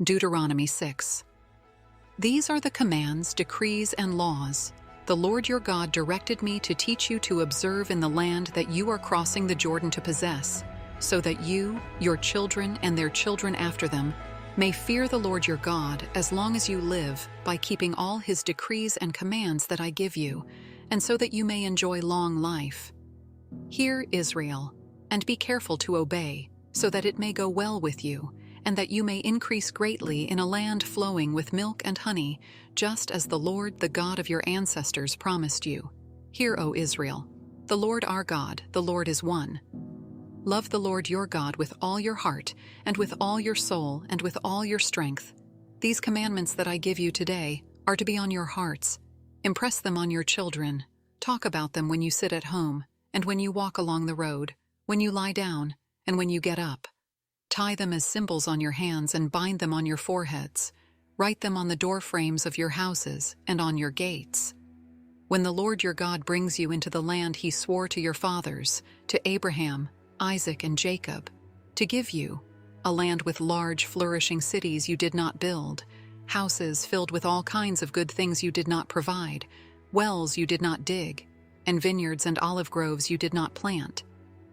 Deuteronomy 6. These are the commands, decrees, and laws the Lord your God directed me to teach you to observe in the land that you are crossing the Jordan to possess, so that you, your children, and their children after them may fear the Lord your God as long as you live by keeping all his decrees and commands that I give you, and so that you may enjoy long life. Hear, Israel, and be careful to obey, so that it may go well with you, and that you may increase greatly in a land flowing with milk and honey, just as the Lord, the God of your ancestors, promised you. Hear, O Israel, the Lord our God, the Lord is one. Love the Lord your God with all your heart, and with all your soul, and with all your strength. These commandments that I give you today are to be on your hearts. Impress them on your children. Talk about them when you sit at home, and when you walk along the road, when you lie down, and when you get up. Tie them as symbols on your hands and bind them on your foreheads. Write them on the door frames of your houses and on your gates. When the Lord your God brings you into the land he swore to your fathers, to Abraham, Isaac, and Jacob, to give you, a land with large, flourishing cities you did not build, houses filled with all kinds of good things you did not provide, wells you did not dig, and vineyards and olive groves you did not plant.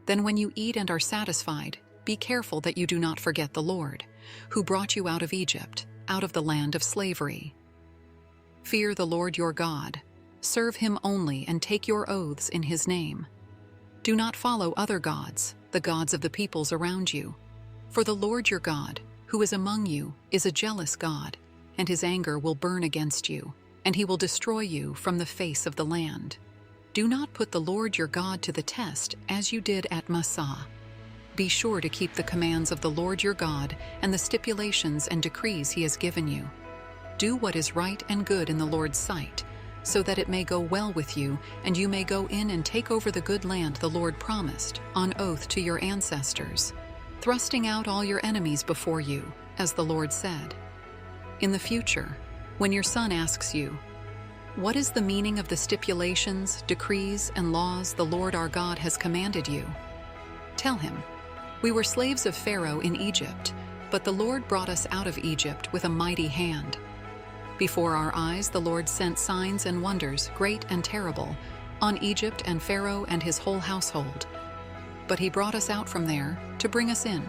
Then when you eat and are satisfied, be careful that you do not forget the Lord, who brought you out of Egypt, out of the land of slavery. Fear the Lord your God, serve him only, and take your oaths in his name. Do not follow other gods, the gods of the peoples around you. For the Lord your God, who is among you, is a jealous God, and his anger will burn against you, and he will destroy you from the face of the land. Do not put the Lord your God to the test as you did at Massah. Be sure to keep the commands of the Lord your God and the stipulations and decrees he has given you. Do what is right and good in the Lord's sight, so that it may go well with you, and you may go in and take over the good land the Lord promised, on oath to your ancestors, thrusting out all your enemies before you, as the Lord said. In the future, when your son asks you, "What is the meaning of the stipulations, decrees, and laws the Lord our God has commanded you?" Tell him, "We were slaves of Pharaoh in Egypt, but the Lord brought us out of Egypt with a mighty hand. Before our eyes the Lord sent signs and wonders, great and terrible, on Egypt and Pharaoh and his whole household. But he brought us out from there to bring us in,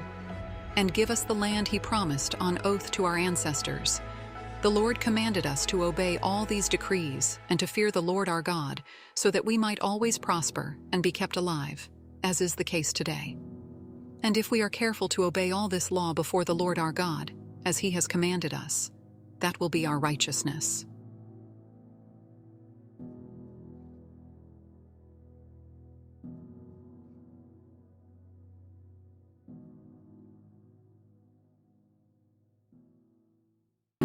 and give us the land he promised on oath to our ancestors. The Lord commanded us to obey all these decrees and to fear the Lord our God, so that we might always prosper and be kept alive, as is the case today. And if we are careful to obey all this law before the Lord our God, as he has commanded us, that will be our righteousness."